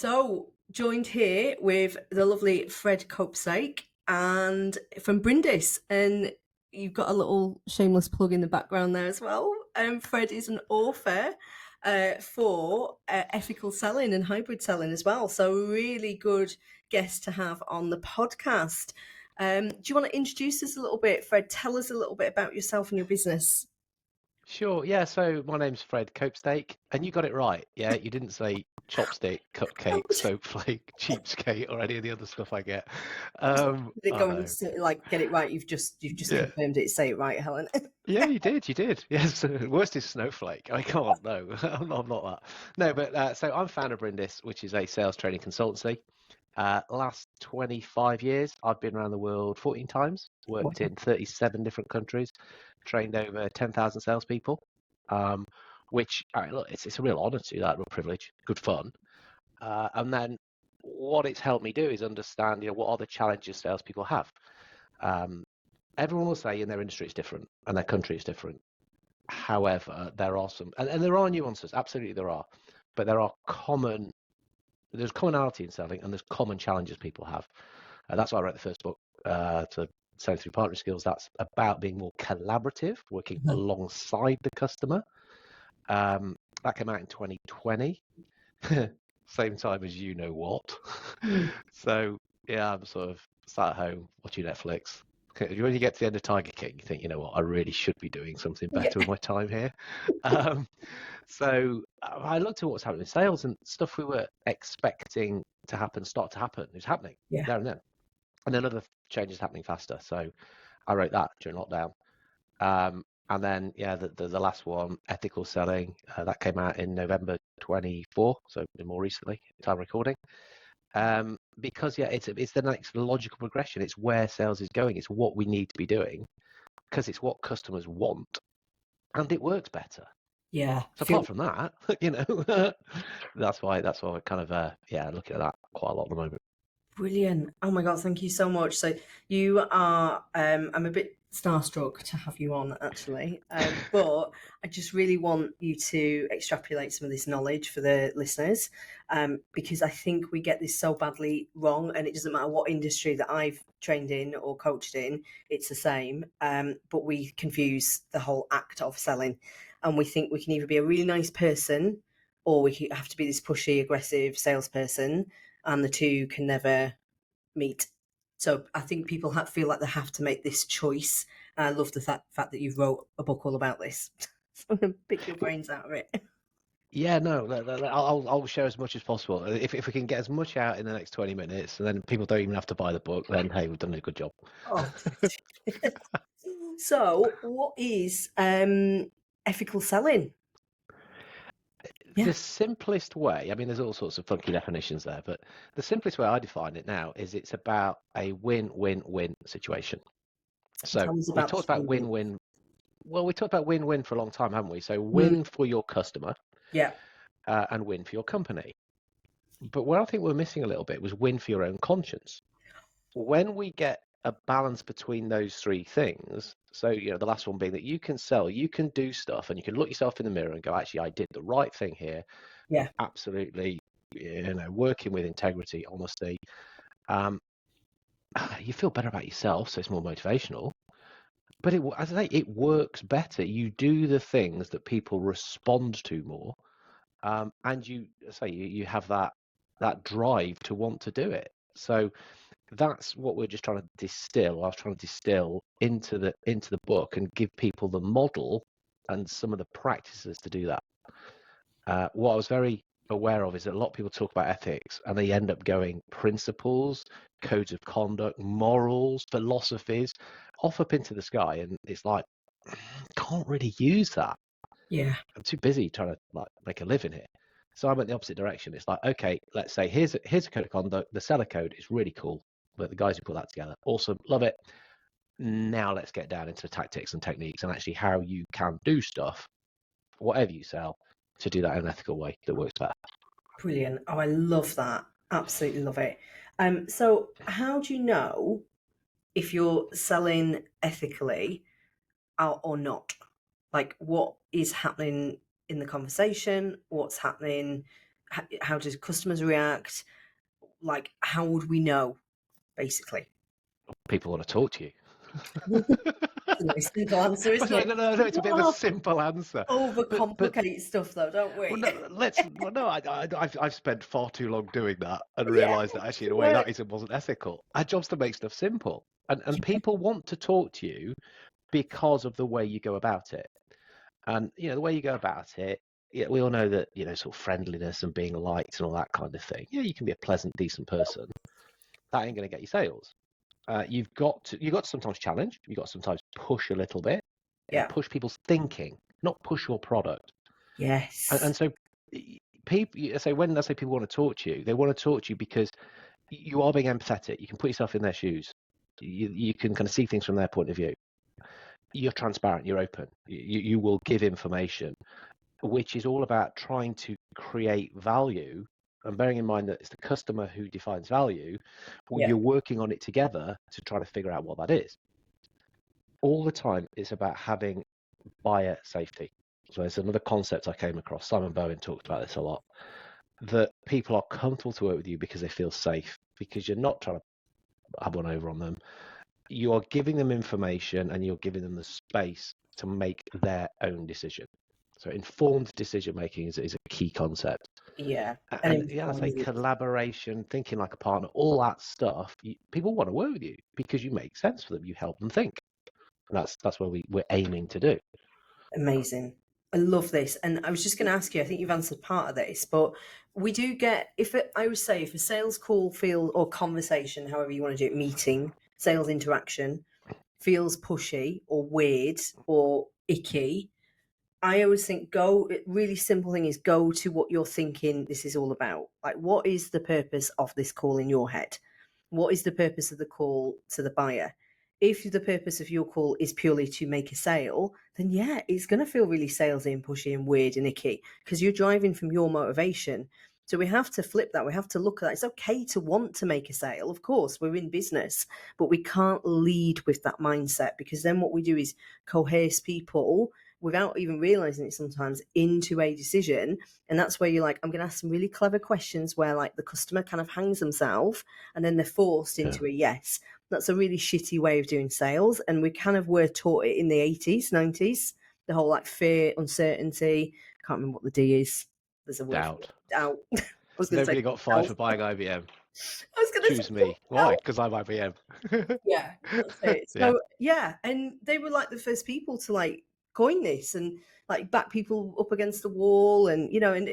So, joined here with the lovely Fred Copestake and from Brindis. And you've got a little shameless plug in the background there as well. Fred is an author for ethical selling and hybrid selling as well. So, really good guest to have on the podcast. Do you want to introduce us a little bit, Fred? Tell us a little bit about yourself and your business. Sure. Yeah. So my name's Fred Copestake, and you got it right. Yeah, you didn't say chopstick, cupcake, snowflake, cheapskate, or any of the other stuff I get. Did I go and know. like get it right. You've just Yeah. confirmed it. Say it right, Helen. Yeah, you did. You did. Yes. Worst is snowflake. I can't. No, I'm not that. No, but so I'm founder of Brindis, which is a sales training consultancy. Last 25 years, I've been around the world 14 times, worked in 37 different countries, trained over 10,000 salespeople. Um, which look, it's a real honour to do that, real privilege, good fun. And then what it's helped me do is understand, what are the challenges salespeople have. Um, Everyone will say in their industry it's different and their country is different. However, there are some, and there are nuances. Absolutely, there are, but there's commonality in selling, and there's common challenges people have. That's why I wrote the first book, to Selling Through Partner Skills. That's about being more collaborative, working alongside the customer. That came out in 2020, same time as you know what. So yeah, I'm sort of sat at home watching Netflix. When you get to the end of Tiger King, you think, you know what, I really should be doing something Yeah. better with my time here. Um, so I looked at what's happening in sales, and stuff we were expecting to happen start to happen. It's happening Yeah. there and then. And then other changes happening faster. So I wrote that during lockdown. And then, yeah, the last one, ethical selling, that came out in November 24, so more recently, time recording. Because yeah, it's the next logical progression. It's where sales is going. It's what we need to be doing because it's what customers want, and it works better. Yeah. So apart from that, that's why we're kind of looking at that quite a lot at the moment. Brilliant. Oh my God, thank you so much. So you are, I'm a bit starstruck to have you on actually, but I just really want you to extrapolate some of this knowledge for the listeners, because I think we get this so badly wrong, and it doesn't matter what industry that I've trained in or coached in, it's the same, but we confuse the whole act of selling, and we think we can either be a really nice person or we have to be this pushy, aggressive salesperson, and the two can never meet. So I think people feel like they have to make this choice. And I love the fact that you've wrote a book all about this. So I'm going to pick your brains out of it. Yeah, no, I'll share as much as possible. If we can get as much out in the next 20 minutes, and then people don't even have to buy the book, then hey, we've done a good job. Oh, so what is ethical selling? Yeah, The simplest way, I mean, there's all sorts of funky definitions there, but the simplest way I define it now is it's about a win-win-win situation. So tell us we've about talked about the win-win. Well, we talked about win-win for a long time, haven't we? So mm, win for your customer, yeah, and win for your company. But where I think we're missing a little bit was win for your own conscience. When we get a balance between those three things, so the last one being that you can sell, you can do stuff, and you can look yourself in the mirror and go, actually, I did the right thing here. yeah, Absolutely, working with integrity, honesty. Um, you feel better about yourself, so it's more motivational. But as I say, it works better. You do the things that people respond to more, and you have that drive to want to do it. So that's what we're just trying to distill. I was trying to distill into the book and give people the model and some of the practices to do that. What I was very aware of is that a lot of people talk about ethics and they end up going principles, codes of conduct, morals, philosophies, off up into the sky, and it's like, can't really use that. yeah, I'm too busy trying to like make a living here. So I went the opposite direction. It's like, okay, let's say here's a code of conduct. The seller code is really cool, but the guys who put that together, awesome, love it. Now let's get down into tactics and techniques and actually how you can do stuff, whatever you sell, to do that in an ethical way that works better. brilliant. Oh, I love that. Absolutely love it. So how do you know if you're selling ethically or not? Like, what is happening in the conversation? What's happening How do customers react? Like, how would we know, basically? People want to talk to you. It's a nice simple answer, isn't it? No, it's a bit of a Oh, simple answer, but overcomplicate stuff, though, don't well, we? no, no. I've spent far too long doing that and Yeah, realised that actually, in a way, work. wasn't ethical. Our job's to make stuff simple, and people want to talk to you because of the way you go about it. And the way you go about it, yeah, we all know that sort of friendliness and being liked and all that kind of thing. Yeah, you can be a pleasant, decent person. That ain't going to get you sales. You've got to sometimes challenge. You've got to sometimes push a little bit. Yeah, Yeah. push people's thinking, not push your product. And Yes. so people, say when I say people want to talk to you, they want to talk to you because you are being empathetic. You can put yourself in their shoes. You can kind of see things from their point of view. You're transparent. You're open. You will give information, which is all about trying to create value. And bearing in mind that it's the customer who defines value, well, Yeah. you're working on it together to try to figure out what that is. All the time, it's about having buyer safety. So it's another concept I came across. Simon Bowen talked about this a lot. That people are comfortable to work with you because they feel safe, because you're not trying to have one over on them. You are giving them information and you're giving them the space to make their own decision. So informed decision making is a key concept. Yeah. And And yeah, I say informed. collaboration, thinking like a partner, all that stuff. People want to work with you because you make sense for them. You help them think. And that's what we're aiming to do. Amazing. I love this. And I was just going to ask you, I think you've answered part of this, but we do get, I would say, if a sales call feel or conversation, however you want to do it, meeting, sales interaction feels pushy or weird or icky, I always think really simple thing is go to what you're thinking this is all about. Like, what is the purpose of this call in your head? What is the purpose of the call to the buyer? If the purpose of your call is purely to make a sale, then yeah, it's going to feel really salesy and pushy and weird and icky because you're driving from your motivation. So we have to flip that. We have to look at that. It's okay to want to make a sale. Of course, we're in business, but we can't lead with that mindset because then what we do is coerce people without even realizing it sometimes into a decision. And that's where you're like, I'm going to ask some really clever questions where like the customer kind of hangs themselves and then they're forced Yeah. into a yes. That's a really shitty way of doing sales. And we kind of were taught it in the 80s, 90s, the whole like fear, uncertainty. Can't remember what the D is. There's a word for it. Doubt. Doubt. I was going to say Nobody got fired self. for buying IBM. I was going to say Choose me. Why? self. Because I'm IBM. Yeah, that's it. Yeah. So yeah, and they were like the first people to like coin this and like back people up against the wall, and and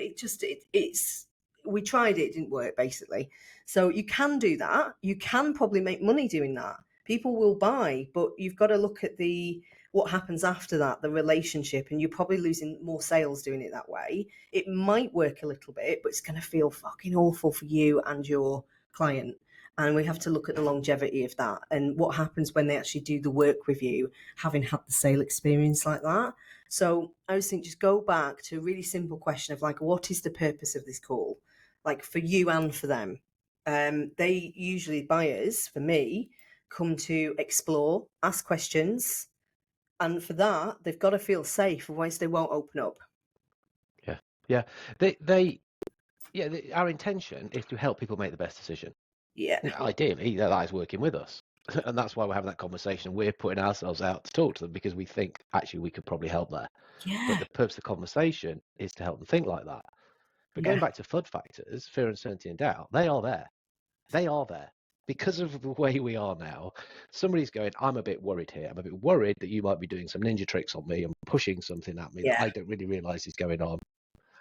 it's we tried it didn't work basically. So you can do that. You can probably make money doing that. People will buy, but you've got to look at the what happens after that, the relationship, and you're probably losing more sales doing it that way. It might work a little bit, but it's going to feel fucking awful for you and your client, and we have to look at the longevity of that and what happens when they actually do the work with you, having had the sale experience like that. So I always think just go back to a really simple question of like, what is the purpose of this call, like for you and for them? They usually, buyers for me, come to explore, ask questions, and for that they've got to feel safe, otherwise they won't open up. Yeah. Yeah. Our intention is to help people make the best decision. Yeah. Ideally, that is working with us. And that's why we're having that conversation. We're putting ourselves out to talk to them because we think actually we could probably help there. But Yeah. the purpose of the conversation is to help them think like that. But going Yeah. back to FUD factors, fear, uncertainty, and doubt, they are there. They are there. Because of the way we are now, somebody's going, I'm a bit worried here. I'm a bit worried that you might be doing some ninja tricks on me and pushing something at me that Yeah. I don't really realize is going on.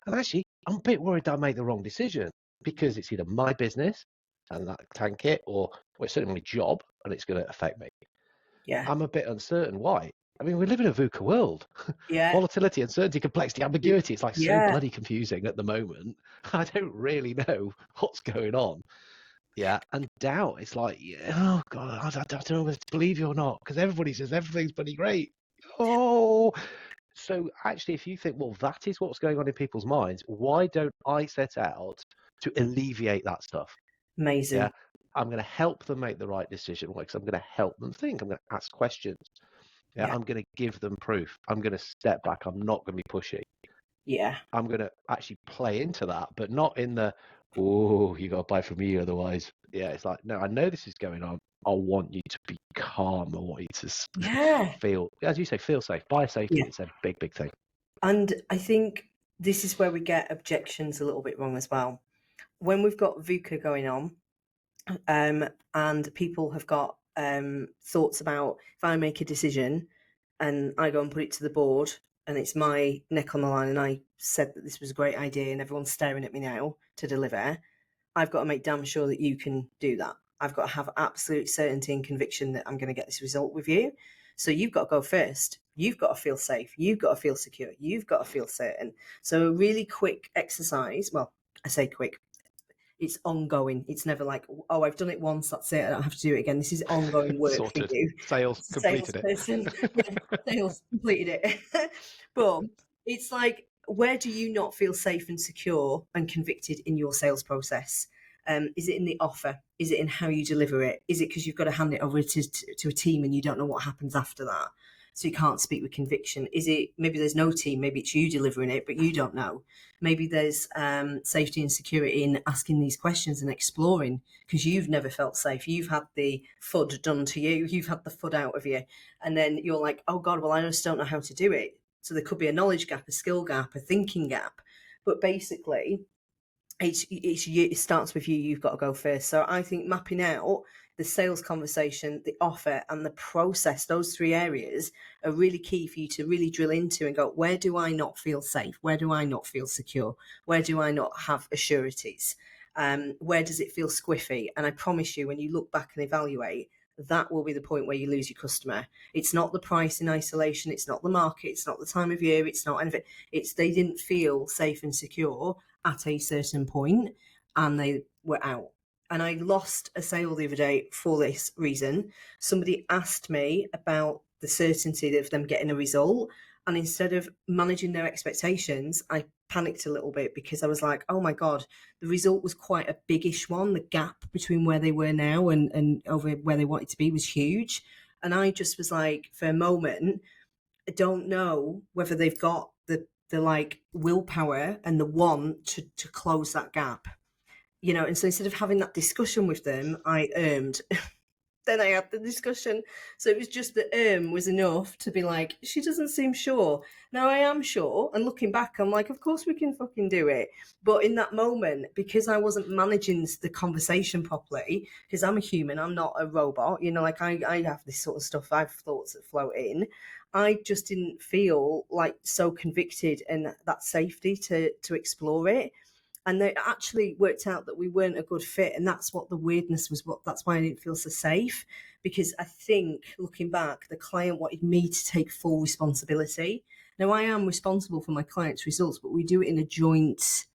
And actually, I'm a bit worried that I make the wrong decision because it's either my business and that tank it, or well, it's certainly my job and it's going to affect me. Yeah. I'm a bit uncertain. Why? I mean, we live in a VUCA world. Yeah. Volatility, uncertainty, complexity, ambiguity. It's like so Yeah. bloody confusing at the moment. I don't really know what's going on. Yeah. And doubt, it's like, oh God, I don't know whether to believe you or not because everybody says everything's bloody great. Oh, so actually, if you think, well, that is what's going on in people's minds, why don't I set out to alleviate that stuff? Yeah. Amazing. I'm going to help them make the right decision because I'm going to help them think. I'm going to ask questions. Yeah. Yeah. I'm going to give them proof. I'm going to step back. I'm not going to be pushy. Yeah. I'm going to actually play into that, but not in the, oh, you got to buy from me otherwise. Yeah, it's like, no, I know this is going on. I want you to be calm. I want you to Yeah. feel, as you say, feel safe. Buy safety. Yeah. It's a big, big thing. And I think this is where we get objections a little bit wrong as well. When we've got VUCA going on, and people have got thoughts about if I make a decision and I go and put it to the board and it's my neck on the line and I said that this was a great idea and everyone's staring at me now to deliver, I've got to make damn sure that you can do that. I've got to have absolute certainty and conviction that I'm going to get this result with you. So you've got to go first. You've got to feel safe. You've got to feel secure. You've got to feel certain. So a really quick exercise. Well, I say quick. It's ongoing. It's never like, oh, I've done it once. That's it. I don't have to do it again. This is ongoing work for Sorted. you. Sales As a completed it. salesperson, yeah, sales completed it. But it's like, where do you not feel safe and secure and convicted in your sales process? Is it in the offer? Is it in how you deliver it? Is it because you've got to hand it over to a team and you don't know what happens after that? So you can't speak with conviction. Is it maybe there's no team, maybe it's you delivering it, but you don't know? Maybe there's safety and security in asking these questions and exploring because you've never felt safe. You've had the FUD done to you. You've had the FUD out of you. And then you're like, oh God, well, I just don't know how to do it. So there could be a knowledge gap, a skill gap, a thinking gap. But basically, it's you, it starts with you. You've got to go first. So I think mapping out the sales conversation, the offer, and the process, those three areas are really key for you to really drill into and go, where do I not feel safe? Where do I not feel secure? Where do I not have assurities? Where does it feel squiffy? And I promise you, when you look back and evaluate, that will be the point where you lose your customer. It's not the price in isolation. It's not the market. It's not the time of year. It's not anything. It's they didn't feel safe and secure at a certain point and they were out. And I lost a sale the other day for this reason. Somebody asked me about the certainty of them getting a result. And instead of managing their expectations, I panicked a little bit because I was like, oh my God, the result was quite a biggish one. The gap between where they were now and over where they wanted to be was huge. And I just was like, for a moment, I don't know whether they've got the like willpower and the want to close that gap. And so instead of having that discussion with them, I then I had the discussion. So it was just the was enough to be like, she doesn't seem sure. Now I am sure. And looking back, I'm like, of course we can fucking do it. But in that moment, because I wasn't managing the conversation properly, because I'm a human, I'm not a robot, like I have this sort of stuff, I have thoughts that float in. I just didn't feel like so convicted and that safety to explore it. And it actually worked out that we weren't a good fit, and that's what the weirdness was. That's why I didn't feel so safe, because I think looking back, the client wanted me to take full responsibility. Now I am responsible for my client's results, but we do it in a joint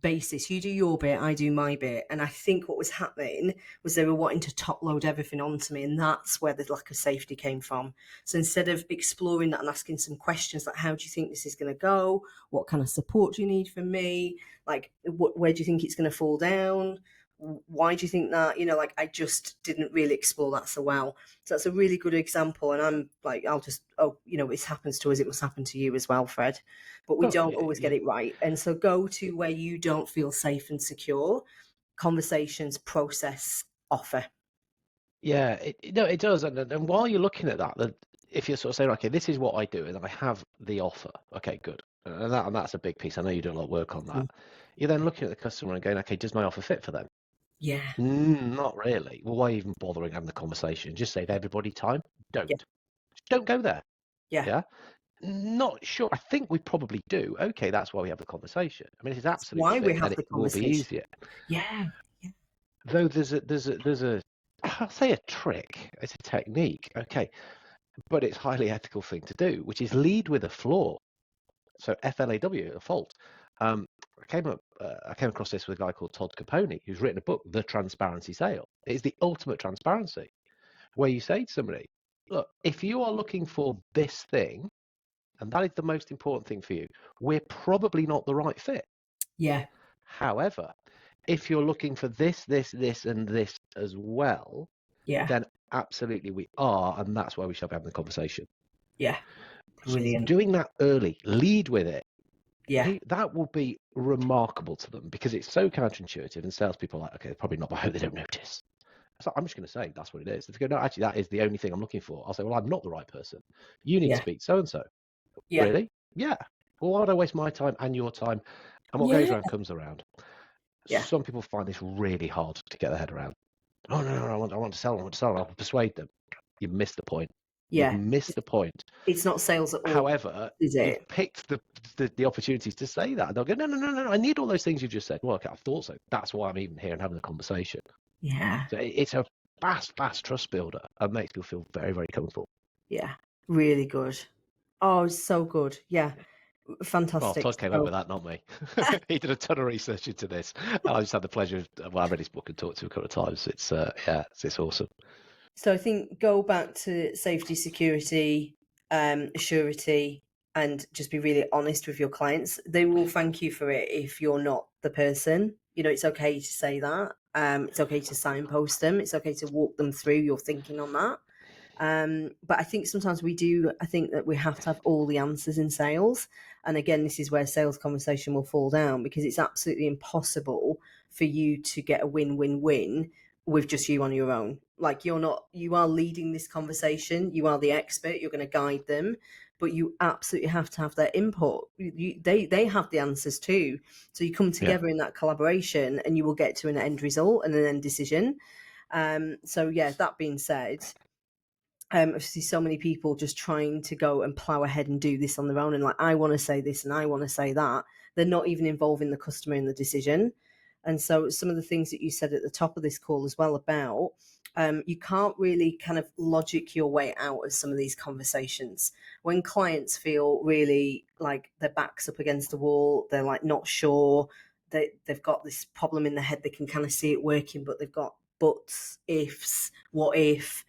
basis. You do your bit, I do my bit. And I think what was happening was they were wanting to top load everything onto me, and that's where the lack of safety came from. So instead of exploring that and asking some questions like, how do you think this is going to go? What kind of support do you need from me? Like, where do you think it's going to fall down? Why do you think that? Like, I just didn't really explore that so well. So that's a really good example. And I'm like, it happens to us, it must happen to you as well, Fred. But we Oh, don't yeah, always get yeah. it right. And so go to where you don't feel safe and secure. Conversations, process, offer. Yeah, no, it does. And while you're looking at that, if you're sort of saying, okay, this is what I do, and I have the offer, okay, good. And that's a big piece. I know you do a lot of work on that. Mm. You're then looking at the customer and going, okay, does my offer fit for them? Yeah. Not really. Well, why even bothering having the conversation? Just save everybody time. Yeah. Don't go there. Yeah. Yeah. Not sure. I think we probably do. Okay, that's why we have the conversation. I mean, if it's That's absolute why we fit, then have it the will be conversation. easier. Yeah. Yeah. Though there's a I'll say a trick. It's a technique. Okay, but it's highly ethical thing to do, which is lead with a flaw. So FLAW, a fault. Um, I came across this with a guy called Todd Capone, who's written a book, The Transparency Sale. It's the ultimate transparency, where you say to somebody, look, if you are looking for this thing, and that is the most important thing for you, we're probably not the right fit. Yeah. However, if you're looking for this, and this as well, Yeah. then absolutely we are, and that's why we should be having the conversation. Yeah. So Brilliant. doing that early, lead with it. Yeah. That will be remarkable to them because it's so counterintuitive, and salespeople are like, okay, probably not, but I hope they don't notice. So I'm just going to say that's what it is. If they go, no, actually, that is the only thing I'm looking for. I'll say, well, I'm not the right person. You need to Yeah. speak so and so. Yeah. Really? Yeah. Well, why would I waste my time and your time? And what goes Yeah. around comes around. Yeah. Some people find this really hard to get their head around. Oh no, I want to sell. I want to sell. I'll persuade them. You've missed the point. You've Yeah. missed the point. It's not sales at all, However, is you've it? picked the opportunities to say that. They'll go, no, no, no, no. I need all those things you just said. Well, okay, I thought so. That's why I'm even here and having the conversation. Yeah. So it's a fast trust builder and makes people feel very, very comfortable. Yeah. Really good. Oh, so good. Yeah. Well, Fantastic. Todd came up So with that, not me. He did a ton of research into this. And I just had the pleasure of, well, I read his book and talked to him a couple of times. It's awesome. So I think go back to safety, security, surety, and just be really honest with your clients. They will thank you for it if you're not the person. You know, it's okay to say that. It's okay to signpost them. It's okay to walk them through your thinking on that. But I think sometimes we do. I think that we have to have all the answers in sales. And again, this is where sales conversation will fall down because it's absolutely impossible for you to get a win-win-win with just you on your own. Like you are leading this conversation. You are the expert. You're going to guide them, but you absolutely have to have their input. They have the answers too. So you come Yeah. together in that collaboration, and you will get to an end result and an end decision. So yeah, that being said, I see so many people just trying to go and plow ahead and do this on their own, and like, I want to say this and I want to say that. They're not even involving the customer in the decision. And so some of the things that you said at the top of this call as well about you can't really kind of logic your way out of some of these conversations when clients feel really like their backs up against the wall. They're like not sure. They've got this problem in their head. They can kind of see it working, but they've got buts, ifs, what if.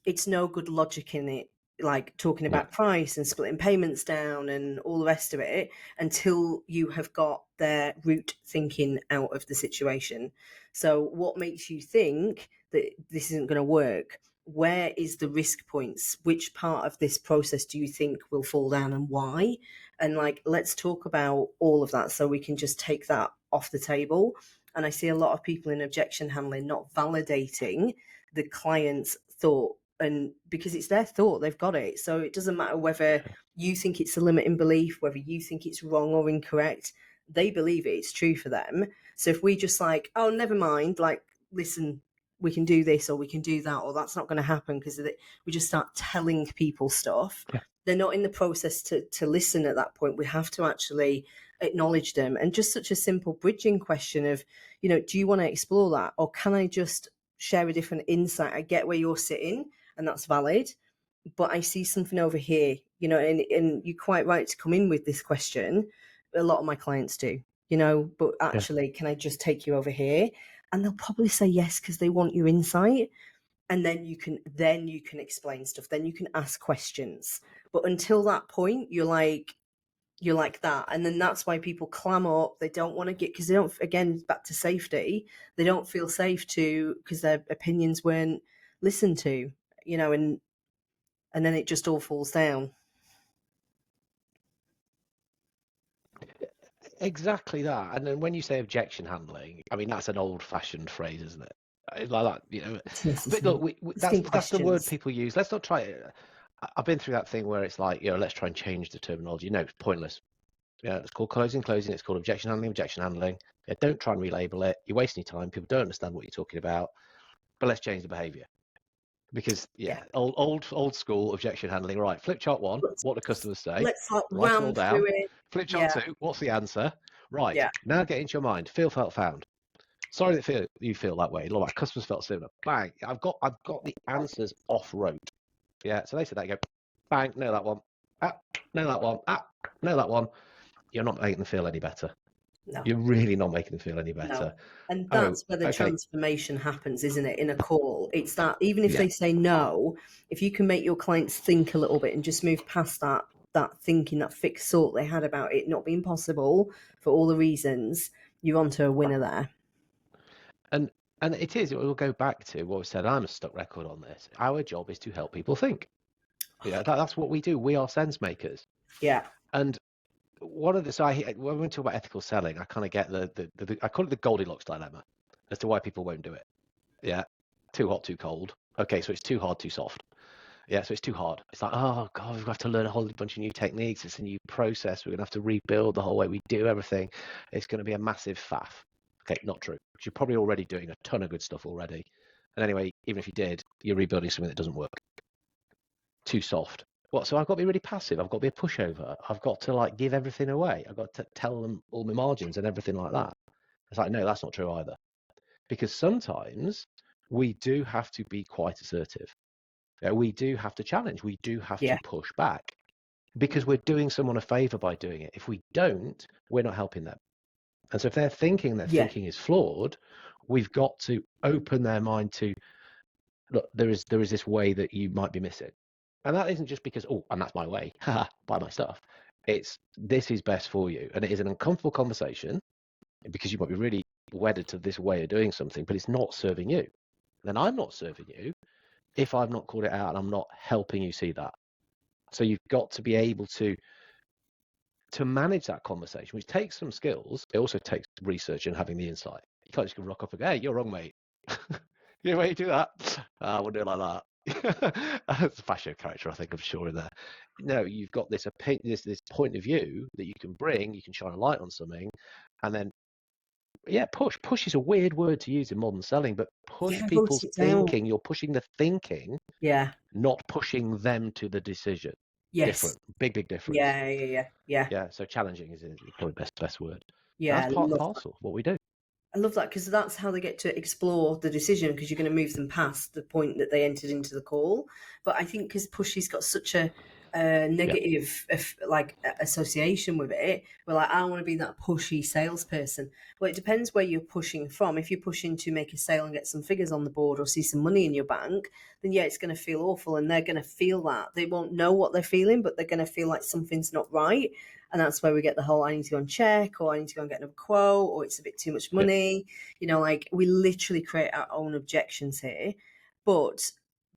It's no good logic in it, like talking Yeah. about price and splitting payments down and all the rest of it until you have got their root thinking out of the situation. So what makes you think that this isn't going to work? Where is the risk points? Which part of this process do you think will fall down and why? And like, let's talk about all of that so we can just take that off the table. And I see a lot of people in objection handling not validating the client's thought, and because it's their thought, they've got it. So it doesn't matter whether you think it's a limiting belief, whether you think it's wrong or incorrect. They believe it, it's true for them. So if we just like, oh, never mind, like, listen, we can do this or we can do that, or that's not going to happen because we just start telling people stuff. Yeah. They're not in the process to listen at that point. We have to actually acknowledge them. And just such a simple bridging question of, you know, do you want to explore that, or can I just share a different insight? I get where you're sitting, and that's valid, but I see something over here, you know, and you're quite right to come in with this question. A lot of my clients do, you know, but Yeah. actually, can I just take you over here? And they'll probably say yes because they want your insight. And then you can explain stuff. Then you can ask questions. But until that point, you're like that, and then that's why people clam up. They don't want to get, because they don't, again, back to safety, they don't feel safe to, because their opinions weren't listened to, you know, and then it just all falls down. Exactly that. And then when you say objection handling, I mean, that's an old-fashioned phrase, isn't it? It's like that, you know. It is, But isn't look, it? Asking that's the word questions. people use. Let's not try it. I've been through that thing where it's like, you know, let's try and change the terminology. No, it's pointless. Yeah, it's called closing. It's called objection handling. Yeah, don't try and relabel it. You're wasting your time. People don't understand what you're talking about. But let's change the behaviour. Because Yeah. old school objection handling. Right, flip chart one. let's, What do customers say? let's like Write them all ram down. through it. Flip chart Yeah. two. What's the answer? Right, Yeah. now get into your mind. Feel, felt, found. Sorry that you feel that way. Like customers felt similar. Bang. I've got the answers off rote. Yeah. So they said that. You go, bang. Know that one. Ah, know that one. Ah, know that one. You're not making them feel any better. No. You're really not making them feel any No. better. And Oh, that's where the okay. transformation happens, isn't it? In a call. It's that even if Yeah. they say no, if you can make your clients think a little bit and just move past that thinking, that fixed thought they had about it not being possible for all the reasons, you're onto a winner there. And it will go back to what we said. I'm a stuck record on this. Our job is to help people think. Yeah, that's what we do. We are sense makers. Yeah. And one of the, so when we talk about ethical selling, I kind of get I call it the Goldilocks dilemma as to why people won't do it. Yeah. Too hot, too cold. Okay, so it's too hard, too soft. Yeah, so it's too hard. It's like, oh God, we have to learn a whole bunch of new techniques. It's a new process. We're going to have to rebuild the whole way we do everything. It's going to be a massive faff. Okay, not true. Because you're probably already doing a ton of good stuff already. And anyway, even if you did, you're rebuilding something that doesn't work. Too soft. What? So I've got to be really passive. I've got to be a pushover. I've got to like give everything away. I've got to tell them all my margins and everything like that. It's like, no, that's not true either. Because sometimes we do have to be quite assertive. We do have to challenge. We do have to Yeah, push back because we're doing someone a favor by doing it. If we don't, we're not helping them. And so if their yeah, thinking is flawed, we've got to open their mind to, look, there is this way that you might be missing. And that isn't just because, oh, and that's my way, buy my stuff. It's, this is best for you. And it is an uncomfortable conversation because you might be really wedded to this way of doing something, but it's not serving you. Then I'm not serving you if I've not called it out and I'm not helping you see that. So you've got to be able to manage that conversation, which takes some skills. It also takes research and having the insight. You can't just rock up and go, hey, you're wrong, mate. You know why you do that? I wouldn't do it like that. That's a fashion character, I think, I'm sure, in there. No, you've got this opinion, this point of view that you can bring, you can shine a light on something, and then, yeah, push. Push is a weird word to use in modern selling, but push yeah. Wrote people's it down. thinking. You're pushing the thinking, Yeah. not pushing them to the decision. Yes. Different, big difference. Yeah. Yeah. Yeah. Yeah. Yeah, so challenging is probably best word. And that's Yeah. part and parcel of what we do. I love that because that's how they get to explore the decision because you're going to move them past the point that they entered into the call. But I think because pushy's got such a Yeah, negative association with it, we're like, I want to be that pushy salesperson. Well, it depends where you're pushing from. If you're pushing to make a sale and get some figures on the board or see some money in your bank, then yeah, it's going to feel awful and they're going to feel that. They won't know what they're feeling, but they're going to feel like something's not right. And that's where we get the whole I need to go and check, or I need to go and get another quote, or it's a bit too much yeah, money. Like we literally create our own objections here. But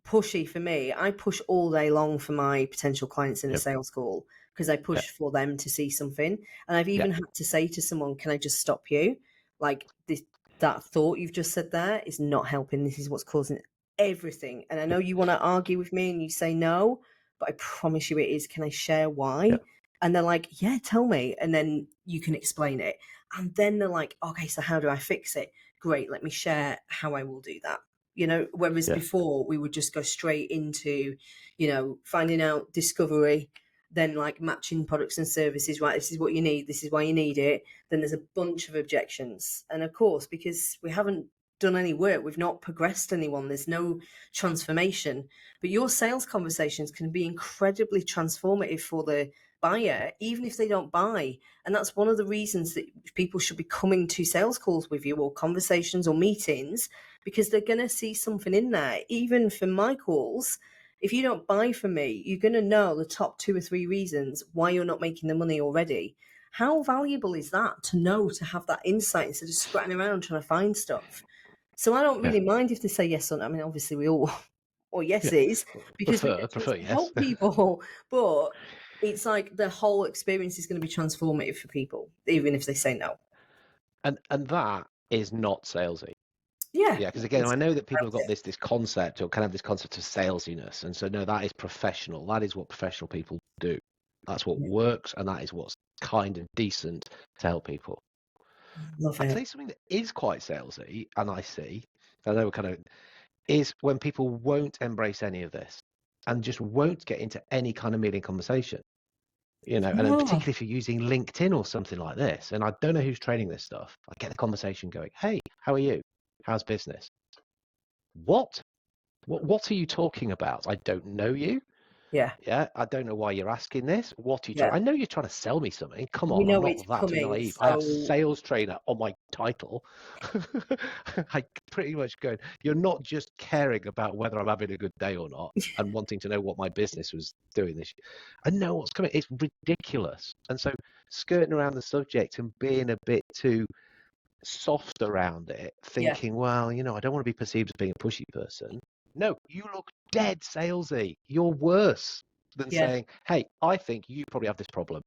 pushy for me, I push all day long for my potential clients in a yeah, sales call because I yeah, push for them to see something. And I've yeah, even had to say to someone, can I just stop you? Like this, that thought you've just said there is not helping. This is what's causing everything. And I know you want to argue with me and you say no, but I promise you it is. Can I share yeah, why? And they're like, yeah, tell me. And then you can explain it. And then they're like, okay, so how do I fix it? Great, let me share how I will do that. Whereas yeah, before we would just go straight into, finding out discovery, then like matching products and services, right? This is what you need, this is why you need it. Then there's a bunch of objections. And of course, because we haven't done any work, we've not progressed anyone, there's no transformation. But your sales conversations can be incredibly transformative for the buyer, even if they don't buy. And that's one of the reasons that people should be coming to sales calls with you or conversations or meetings, because they're going to see something in there. Even for my calls, if you don't buy from me, you're going to know the top 2 or 3 reasons why you're not making the money already. How valuable is that to know, to have that insight instead of scratching around trying to find stuff? So I don't yeah, really mind if they say yes or no. I mean, obviously we all, or yeah. yeses, because we get a chance Prefer, to yes. help people. But it's like the whole experience is going to be transformative for people, even if they say no. And that is not salesy. Yeah, Yeah, because again, it's I know that people have got it. this concept or kind of this concept of salesiness, and so no, that is professional. That is what professional people do. That's what Yeah, works, and that is what's kind of decent to help people. love I'll tell it. you something that is quite salesy, and I know we're kind of, is when people won't embrace any of this and just won't get into any kind of meeting conversation. And then Oh, particularly if you're using LinkedIn or something like this, and I don't know who's training this stuff, I get the conversation going, hey, how are you? How's business? What? What are you talking about? I don't know you. yeah, Yeah, I don't know why you're asking this. What are you trying? yeah. I know you're trying to sell me something. Come We on, I'm know not it's that coming. naive. I have So, sales trainer on my title. I pretty much go, you're not just caring about whether I'm having a good day or not and wanting to know what my business was doing this year. I know what's coming. It's ridiculous. And so skirting around the subject and being a bit too soft around it, yeah, thinking, well, I don't want to be perceived as being a pushy person. No, you look dead salesy. You're worse than yeah. saying, hey, I think you probably have this problem.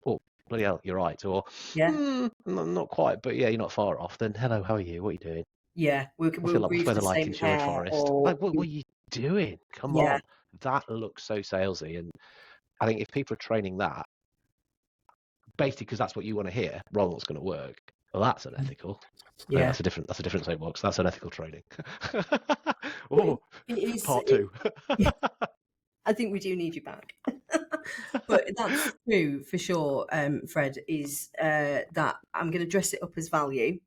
Oh, bloody hell, you're right, or Yeah, not quite, but yeah, you're not far off. Then hello, how are you? What are you doing? yeah. I We'll feel like what's breathe weather the like same in Sherwood air, Forest. or Like, what are you doing? Come yeah, on, that looks so salesy, and I think if people are training that basically because that's what you want to hear, rather than what's going to work, well, that's unethical. I think yeah. that's a different soapbox. That's unethical trading. But Oh, it is. part two. I think we do need you back. But that's true for sure, Fred, is that I'm going to dress it up as value,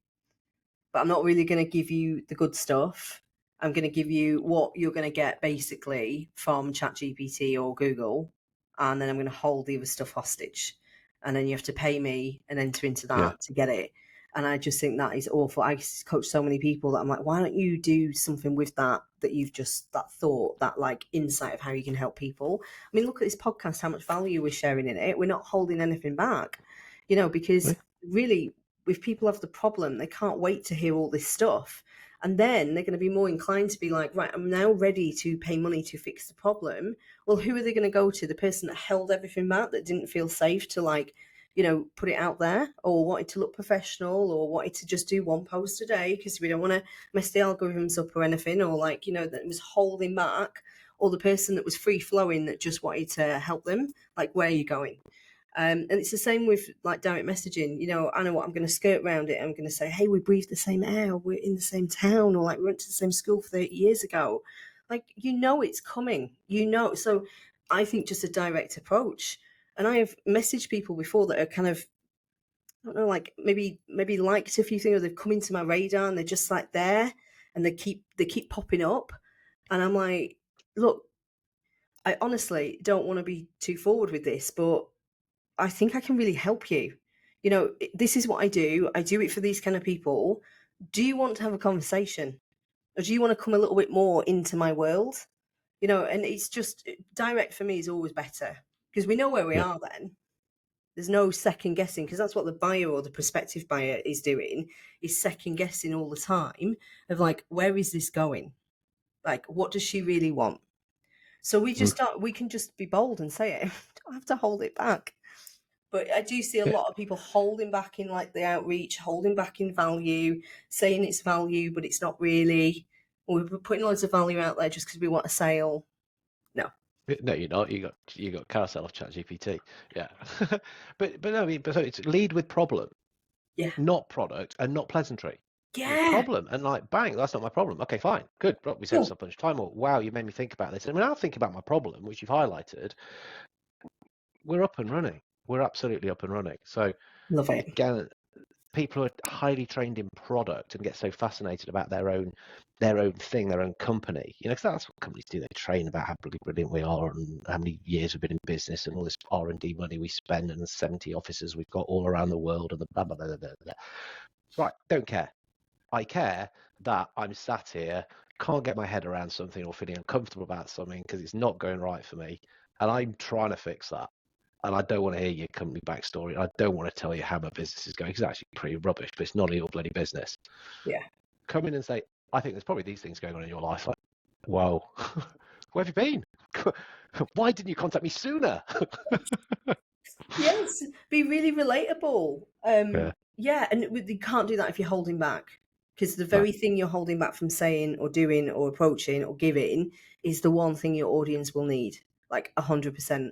but I'm not really going to give you the good stuff. I'm going to give you what you're going to get basically from ChatGPT or Google, and then I'm going to hold the other stuff hostage. And then you have to pay me and enter into Yeah. that to get it. And I just think that is awful. I coach so many people that I'm like, why don't you do something with that you've just, that thought, that like insight of how you can help people? I mean, look at this podcast, how much value we're sharing in it. We're not holding anything back, because really, if people have the problem, they can't wait to hear all this stuff. And then they're going to be more inclined to be like, right, I'm now ready to pay money to fix the problem. Well, who are they going to go to? The person that held everything back, that didn't feel safe to like, put it out there, or wanted to look professional, or wanted to just do one post a day because we don't want to mess the algorithms up or anything, or like, that was holding back, or the person that was free flowing that just wanted to help them. Like, where are you going? And it's the same with like direct messaging. I know what, I'm going to skirt around it. I'm going to say, hey, we breathe the same air, we're in the same town, or like we went to the same school 30 years ago. Like, it's coming, So I think just a direct approach. And I have messaged people before that are kind of, I don't know, like maybe liked a few things, or they've come into my radar and they're just like there, and they keep popping up. And I'm like, look, I honestly don't want to be too forward with this, but I think I can really help you. This is what I do. I do it for these kind of people. Do you want to have a conversation? Or do you want to come a little bit more into my world? And it's just direct for me is always better because we know where we Yeah. are then. There's no second guessing, because that's what the buyer or the prospective buyer is doing, is second guessing all the time of like, where is this going? Like, what does she really want? So we can just be bold and say it. Don't have to hold it back. But I do see a Yeah. lot of people holding back in like the outreach, holding back in value, saying it's value, but it's not really. Or we're putting loads of value out there just because we want a sale. No. No, you're not. You got carousel of ChatGPT. Yeah. but no, I mean, but so it's lead with problem, Yeah. not product, and not pleasantry. Yeah. Problem, and like bang, that's not my problem. Okay, fine, good. Right, we saved Cool. us a bunch of time. Or wow, you made me think about this. And when I think about my problem, which you've highlighted, we're up and running. We're absolutely up and running. So Love it. again, people are highly trained in product and get so fascinated about their own thing, their own company. Because that's what companies do. They train about how brilliant we are and how many years we've been in business and all this R&D money we spend and the 70 offices we've got all around the world and the blah, blah, blah, blah, blah. Right, don't care. I care that I'm sat here, can't get my head around something or feeling uncomfortable about something because it's not going right for me. And I'm trying to fix that. And I don't want to hear your company backstory. I don't want to tell you how my business is going because it's actually pretty rubbish, but it's none of your bloody business. Yeah. Come in and say, I think there's probably these things going on in your life. Like, whoa, where have you been? Why didn't you contact me sooner? Yes. Be really relatable. Yeah, Yeah. And you can't do that if you're holding back, because the no, very thing you're holding back from saying or doing or approaching or giving is the one thing your audience will need, like 100%.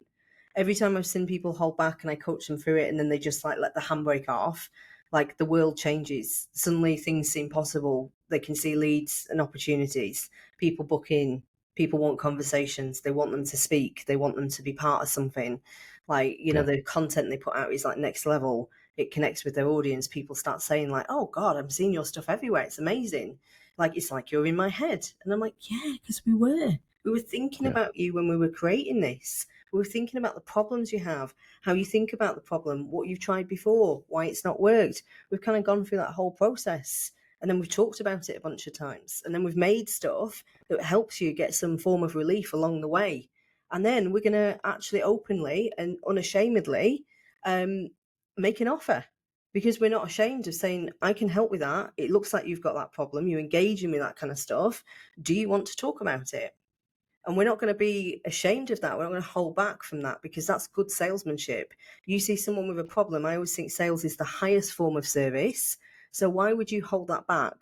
Every time I've seen people hold back and I coach them through it, and then they just like let the handbrake off, like the world changes. Suddenly things seem possible. They can see leads and opportunities. People book in. People want conversations. They want them to speak. They want them to be part of something. Like, yeah, the content they put out is like next level. It connects with their audience. People start saying like, oh God, I'm seeing your stuff everywhere. It's amazing. Like, it's like you're in my head. And I'm like, yeah, because we were thinking yeah, about you when we were creating this. We were thinking about the problems you have, how you think about the problem, what you've tried before, why it's not worked. We've kind of gone through that whole process. And then we've talked about it a bunch of times. And then we've made stuff that helps you get some form of relief along the way. And then we're going to actually openly and unashamedly um, make an offer, because we're not ashamed of saying, I can help with that. It looks like you've got that problem. You're engaging with that kind of stuff. Do you want to talk about it? And we're not going to be ashamed of that. We're not going to hold back from that, because that's good salesmanship. You see someone with a problem, I always think sales is the highest form of service. So why would you hold that back?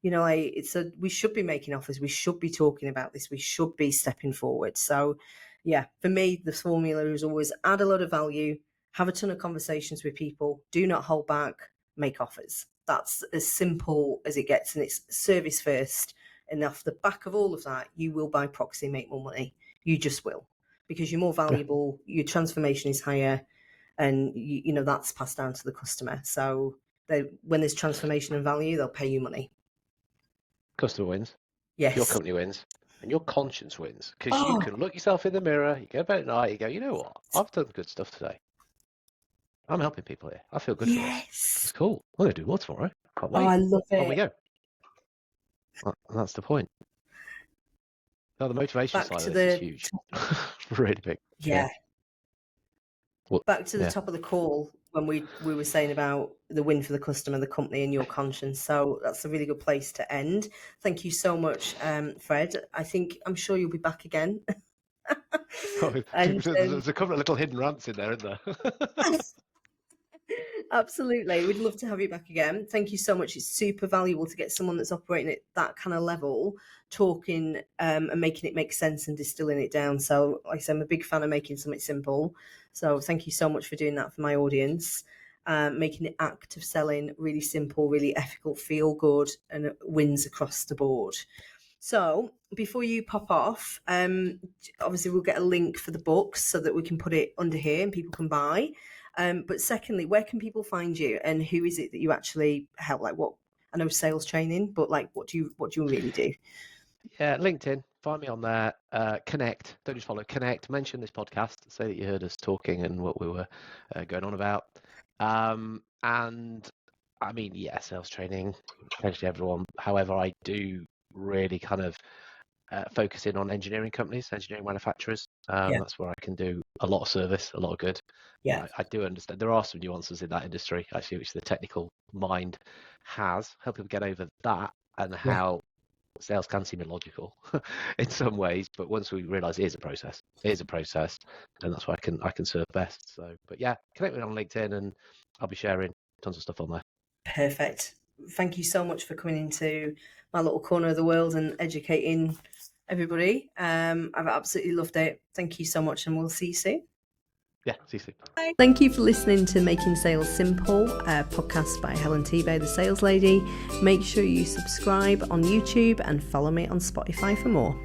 We should be making offers. We should be talking about this. We should be stepping forward. So yeah, for me, the formula is always add a lot of value, have a ton of conversations with people, do not hold back, make offers. That's as simple as it gets, and it's service first. And off the back of all of that, you will by proxy make more money. You just will, because you're more Yeah. valuable, your transformation is higher, and that's passed down to the customer. So when there's transformation and value, they'll pay you money. Customer wins, your Yes. company wins, and your conscience wins, because you Oh, can look yourself in the mirror, you go about at night, you go, you know what? I've done good stuff today. I'm helping people here. I feel good for this. It's yes. cool. I'm going to do more tomorrow. Can't Oh, wait. I love On we it. go. That's the point. So the motivation Back side to of this is the huge. Really big. Yeah. yeah. Well, Back to the yeah. top of the call when we were saying about the win for the customer, the company, and your conscience. So that's a really good place to end. Thank you so much, Fred. I'm sure you'll be back again. And There's a couple of little hidden rants in there, isn't there? absolutely, we'd love to have you back again. Thank you so much. It's super valuable to get someone that's operating at that kind of level talking, and making it make sense and distilling it down. So like I said, I'm a big fan of making something simple. So thank you so much for doing that for my audience. Making the act of selling really simple, really ethical, feel good, and it wins across the board. So before you pop off, obviously we'll get a link for the books so that we can put it under here and people can buy. But secondly, where can people find you, and who is it that you actually help? Like, what, I know sales training, but like, what do you really do? Yeah, LinkedIn. Find me on there. Connect. Don't just follow. Connect. Mention this podcast. Say that you heard us talking and what we were going on about. And I mean, yeah, sales training, potentially everyone. However, I do really kind of focus in on engineering companies, engineering manufacturers. Yeah, That's where I can do a lot of service, a lot of good. yeah, I do understand there are some nuances in that industry, actually, which the technical mind has. Help people get over that, and yeah. how sales can seem illogical in some ways, but once we realise it is a process, and that's why I can serve best. So, but yeah, connect with me on LinkedIn, and I'll be sharing tons of stuff on there. Perfect. Thank you so much for coming into my little corner of the world and educating everybody. I've absolutely loved it. Thank you so much, and we'll see you soon. Yeah, see you soon. Thank you for listening to Making Sales Simple, a podcast by Helen Tebay, the sales lady. Make sure you subscribe on YouTube and follow me on Spotify for more.